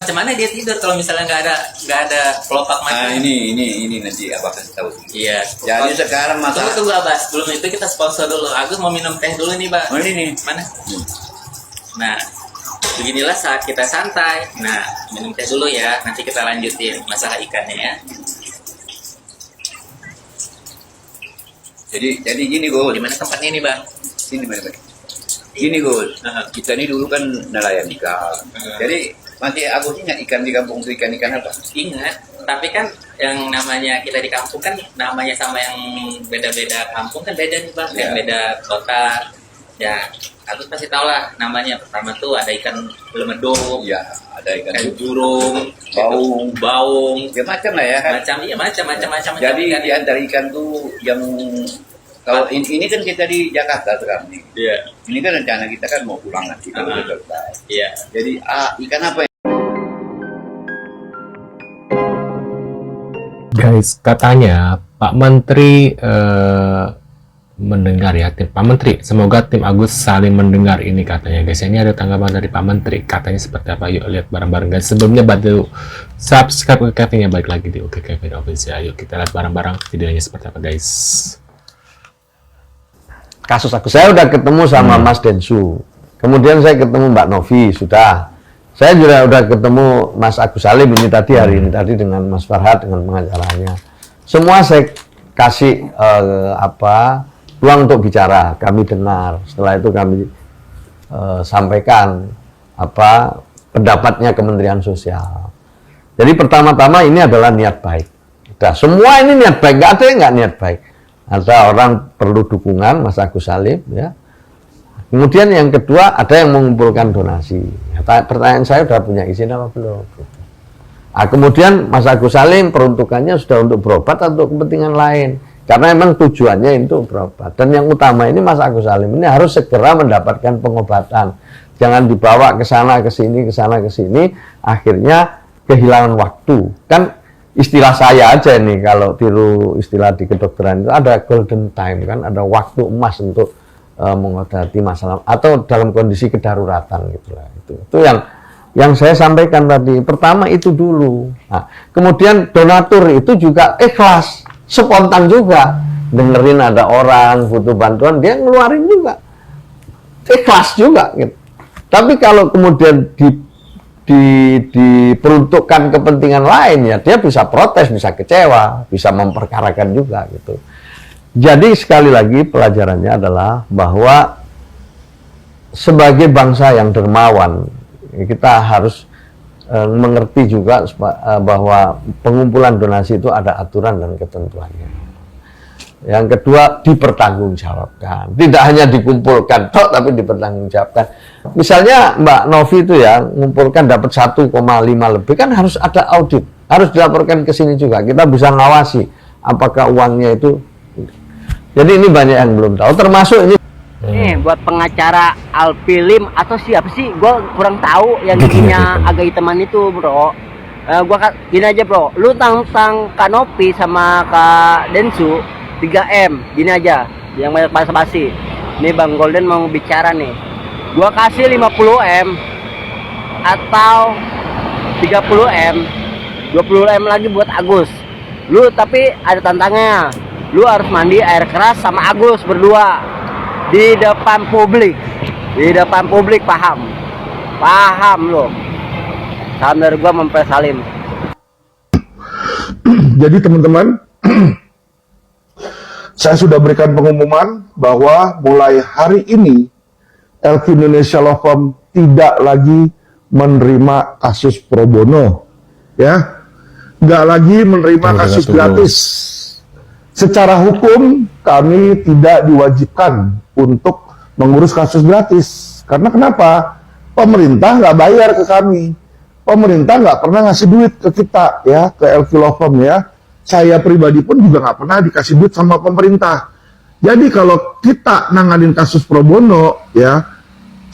Macam mana dia tidur kalau misalnya nggak ada kelopak mata? Ini nanti Abah kasih tahu. Iya. Jadi sekarang masalah. Tunggu Abah, sebelum itu kita sponsor dulu. Agus mau minum teh dulu nih, Pak. Oh ini nih. Mana? Nah, beginilah saat kita santai. Nah, minum teh dulu ya. Nanti kita lanjutin masalah ikannya ya. Jadi gini Gus. Di mana tempatnya nih, Bang? Sini Bang. Gini Gus. Kita ini dulu kan nelayan ikan. Jadi nanti aku ingat ikan di kampung itu ikan apa? Ingat, tapi kan yang namanya kita di kampung kan namanya sama yang beda-beda kampung kan beda nih Bang, yang beda kota. Ya, aku pasti tahu lah namanya. Pertama tuh ada ikan belemeduk, Ya, ada ikan jurung, baung, ya macam lah ya kan. macam. Jadi di antara ikan tuh yang kalau ini kan kita di Jakarta sekarang nih. Iya. Ini kan rencana kita kan mau pulang nanti kalau udah selesai. Iya. Jadi ikan apa ya? Guys, katanya Pak Menteri mendengar ya, Pak Menteri. Semoga tim Agus saling mendengar ini katanya guys. Ini ada tanggapan dari Pak Menteri. Katanya seperti apa? Yuk lihat bareng-bareng guys. Sebelumnya bantu subscribe ke Kevin ya, balik lagi di Oke Kevin Official. Ayo kita lihat bareng-bareng videonya seperti apa guys. Kasus aku, saya udah ketemu sama Mas Densu, kemudian saya ketemu Mbak Novi, sudah. Saya juga udah ketemu Mas Agus Salim ini tadi, hari ini tadi dengan Mas Farhad, dengan pengacaranya. Semua saya kasih ruang untuk bicara, kami dengar. Setelah itu kami sampaikan pendapatnya Kementerian Sosial. Jadi pertama-tama ini adalah niat baik. Udah, semua ini niat baik, nggak ada yang nggak niat baik. Ada orang perlu dukungan, Mas Agus Salim, ya. Kemudian yang kedua, ada yang mengumpulkan donasi. Pertanyaan saya, sudah punya izin apa belum? Nah, kemudian Mas Agus Salim peruntukannya sudah untuk berobat atau untuk kepentingan lain. Karena memang tujuannya itu berobat. Dan yang utama ini Mas Agus Salim ini harus segera mendapatkan pengobatan. Jangan dibawa ke sana, ke sini, ke sana, ke sini. Akhirnya kehilangan waktu. Kan istilah saya aja nih, kalau tiru istilah di kedokteran itu ada golden time, kan ada waktu emas untuk mengobati masalah atau dalam kondisi kedaruratan gitulah. Itu yang saya sampaikan tadi. Pertama itu dulu. Nah, kemudian donatur itu juga ikhlas, spontan juga. Dengerin ada orang butuh bantuan, dia ngeluarin juga. Ikhlas juga gitu. Tapi kalau kemudian diperuntukkan kepentingan lain, ya dia bisa protes, bisa kecewa, bisa memperkarakan juga gitu. Jadi sekali lagi pelajarannya adalah bahwa sebagai bangsa yang dermawan, kita harus mengerti juga bahwa pengumpulan donasi itu ada aturan dan ketentuannya. Yang kedua, dipertanggungjawabkan. Tidak hanya dikumpulkan toh, tapi dipertanggungjawabkan. Misalnya Mbak Novi itu ya mengumpulkan dapat 1,5 lebih, kan harus ada audit, harus dilaporkan ke sini juga. Kita bisa ngawasi apakah uangnya itu. Jadi ini banyak yang belum tahu, termasuk ini. Buat pengacara Alfilim atau siapa sih? Gue kurang tahu yang giginya agak hitaman itu, bro. Gua gini aja, bro. Lu tentang Kak Novi sama Kak Densu 3M, gini aja. Yang banyak basa-basi. Nih Bang Golden mau bicara nih. Gua kasih 50M atau 30M, 20M lagi buat Agus. Lu tapi ada tantangnya. Lu harus mandi air keras sama Agus berdua di depan publik. Di depan publik, paham? Paham lo. Salam dari gua Mempres Salim. Jadi teman-teman, saya sudah berikan pengumuman bahwa mulai hari ini LQ Indonesia Law Firm tidak lagi menerima kasus pro bono, ya, nggak lagi menerima kasus gratis. Secara hukum kami tidak diwajibkan untuk mengurus kasus gratis. Karena kenapa? Pemerintah nggak bayar ke kami. Pemerintah nggak pernah ngasih duit ke kita, ya, ke LQ Law Firm, ya. Saya pribadi pun juga nggak pernah dikasih duit sama pemerintah. Jadi kalau kita nanganin kasus pro bono, ya,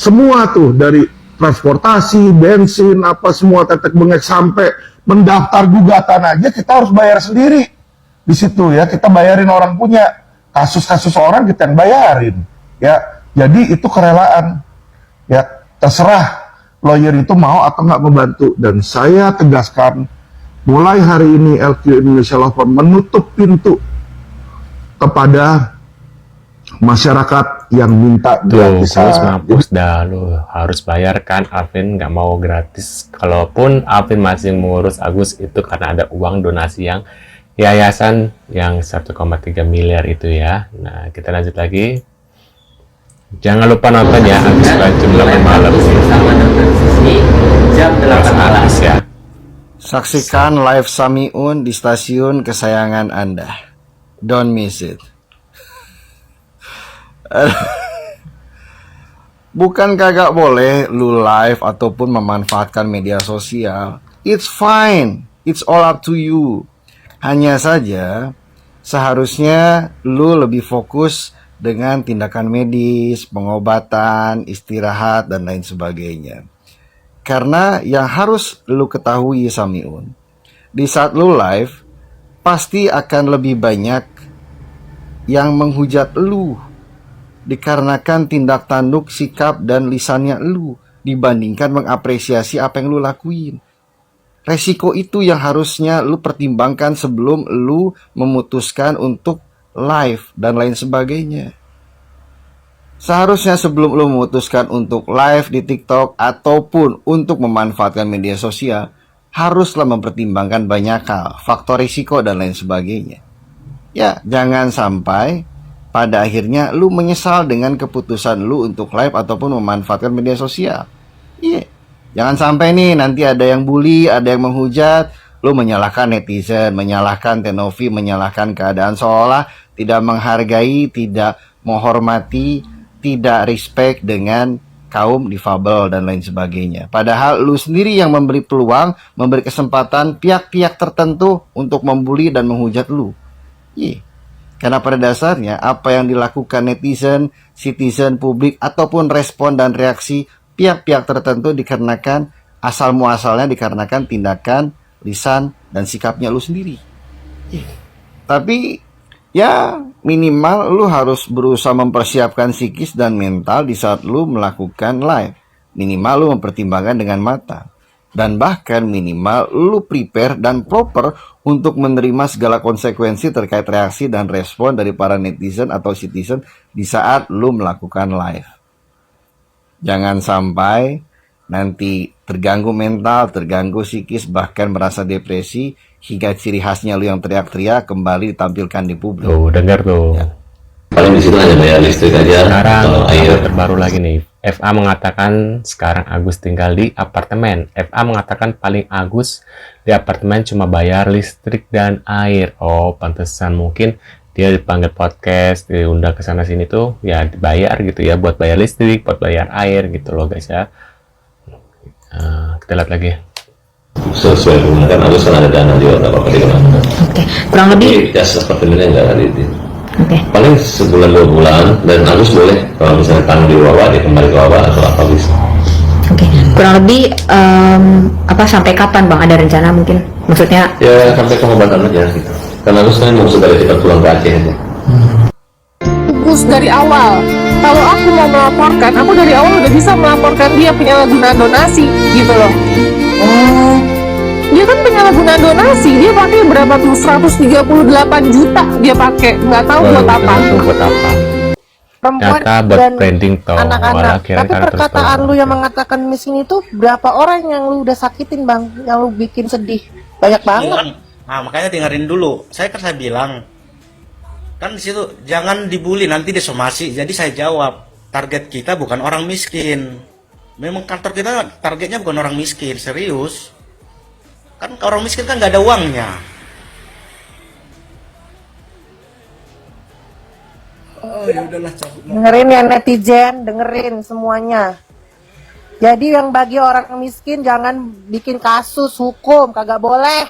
semua tuh dari transportasi, bensin, apa semua tetek bengek sampai mendaftar gugatan aja kita harus bayar sendiri. Di situ ya kita bayarin orang punya, kasus-kasus orang kita yang bayarin, ya. Jadi itu kerelaan, ya, terserah lawyer itu mau atau nggak membantu. Dan saya tegaskan, mulai hari ini LQ Indonesia Law Firm menutup pintu kepada masyarakat yang minta Tuh, gratisan. Gus mampus dah, lu harus bayar kan. Alvin nggak mau gratis. Kalaupun Alvin masih mengurus Agus itu karena ada uang donasi yang yayasan yang 1,3 miliar itu ya. Nah, kita lanjut lagi. Jangan lupa nonton ya Agus jam 8 malam Bersama Dr. Sisi jam 8 malam. Agus ya. Saksikan live Samiun di stasiun kesayangan Anda. Don't miss it. Bukan kagak boleh lu live ataupun memanfaatkan media sosial. It's fine. It's all up to you. Hanya saja seharusnya lu lebih fokus dengan tindakan medis, pengobatan, istirahat, dan lain sebagainya. Karena yang harus lu ketahui Samiun, di saat lu live, pasti akan lebih banyak yang menghujat lu dikarenakan tindak tanduk, sikap, dan lisannya lu dibandingkan mengapresiasi apa yang lu lakuin. Resiko itu yang harusnya lu pertimbangkan sebelum lu memutuskan untuk live dan lain sebagainya. Seharusnya sebelum lu memutuskan untuk live di TikTok ataupun untuk memanfaatkan media sosial, haruslah mempertimbangkan banyak hal, faktor risiko dan lain sebagainya. Ya, jangan sampai pada akhirnya lu menyesal dengan keputusan lu untuk live ataupun memanfaatkan media sosial. Iya. Jangan sampai nih nanti ada yang bully, ada yang menghujat, lu menyalahkan netizen, menyalahkan Tenovi, menyalahkan keadaan seolah tidak menghargai, tidak menghormati, tidak respect dengan kaum difabel dan lain sebagainya. Padahal lu sendiri yang memberi peluang, memberi kesempatan pihak-pihak tertentu untuk membuli dan menghujat lu. Iya. Karena pada dasarnya apa yang dilakukan netizen, citizen, publik ataupun respon dan reaksi pihak-pihak tertentu dikarenakan asal muasalnya dikarenakan tindakan, lisan, dan sikapnya lu sendiri. Tapi ya minimal lu harus berusaha mempersiapkan psikis dan mental di saat lu melakukan live. Minimal lu mempertimbangkan dengan matang. Dan bahkan minimal lu prepare dan proper untuk menerima segala konsekuensi terkait reaksi dan respon dari para netizen atau citizen di saat lu melakukan live. Jangan sampai nanti terganggu mental, terganggu psikis, bahkan merasa depresi hingga ciri khasnya lu yang teriak-teriak kembali ditampilkan di publik. Tuh, dengar tuh. Ya. Paling di situ hanya bayar listrik aja Sekarang atau air. kabar terbaru lagi nih. FA mengatakan sekarang Agus tinggal di apartemen. FA mengatakan paling Agus di apartemen cuma bayar listrik dan air. Oh, pantesan mungkin dia dipanggil podcast, diundang ke sana sini tuh ya dibayar gitu ya buat bayar listrik, buat bayar air gitu loh guys ya. Kita lihat lagi. Sesuai rumah kan Agus kan ada dana juga nggak apa-apa di mana. Oke, kurang lebih. Tapi jas apartemennya nggak ada itu. Oke. Paling sebulan 2 bulan dan Agus boleh kalau misalnya tanah di bawah dia kembali ke bawah atau apa bisa. Oke, kurang lebih apa sampai kapan Bang ada rencana mungkin? Maksudnya Ya sampai pengobatan aja gitu. Karena Agus kan mau segera cepat pulang ke Aceh aja. Gus dari awal. Kalau aku mau melaporkan, aku dari awal udah bisa melaporkan dia penyalahgunaan donasi gitu loh. Dia kan penyalahgunaan donasi, dia pakai berapa tuh 138 juta dia pakai, nggak tahu buat apa. Buat apa? Perempuan Ternyata buat dan branding toh. Walah, anak-anak. kira-kira Tapi terus perkataan terus. lu yang mengatakan miskin itu berapa orang yang lu udah sakitin bang, yang lu bikin sedih? Banyak banget. Nah, makanya dengerin dulu. Saya bilang kan di situ jangan dibully nanti disomasi. Jadi saya jawab, target kita bukan orang miskin. Memang kantor kita targetnya bukan orang miskin, serius. Kan orang miskin kan nggak ada uangnya. Oh ya udahlah cabut. Dengerin ya netizen, dengerin semuanya. Jadi yang bagi orang miskin jangan bikin kasus hukum, kagak boleh.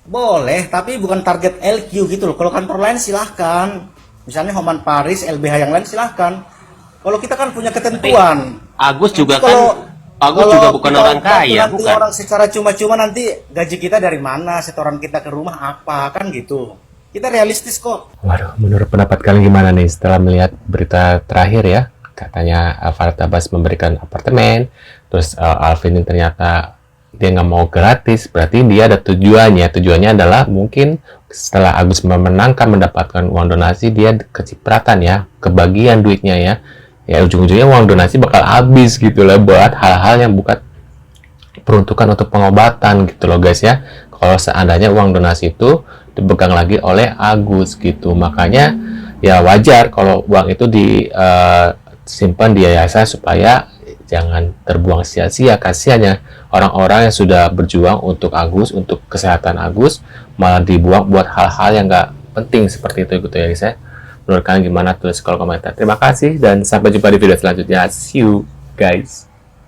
Boleh, tapi bukan target LQ gitu loh. Kalau kantor lain silahkan. Misalnya Homan Paris, LBH yang lain silahkan. Kalau kita kan punya ketentuan. Agus juga Kalau- kan Agus Kalau juga bukan kita orang kaya, bantu bukan? orang secara cuma-cuma nanti gaji kita dari mana, setoran kita ke rumah apa, kan gitu. Kita realistis kok. Waduh, menurut pendapat kalian gimana nih setelah melihat berita terakhir ya? katanya Farhad Abbas memberikan apartemen, terus Alvin ini ternyata dia nggak mau gratis, berarti dia ada tujuannya adalah mungkin setelah Agus memenangkan mendapatkan uang donasi, dia kecipratan ya, kebagian duitnya ya ujung-ujungnya uang donasi bakal habis gitu lah buat hal-hal yang bukan peruntukan untuk pengobatan gitu loh guys ya. Kalau seandainya uang donasi itu dipegang lagi oleh Agus gitu, makanya ya wajar kalau uang itu disimpan di yayasan supaya jangan terbuang sia-sia. Kasihannya orang-orang yang sudah berjuang untuk Agus, untuk kesehatan Agus, malah dibuang buat hal-hal yang nggak penting seperti itu gitu ya guys ya. Menurut kalian gimana? Tulis kolom komentar. Terima kasih dan sampai jumpa di video selanjutnya. See you guys.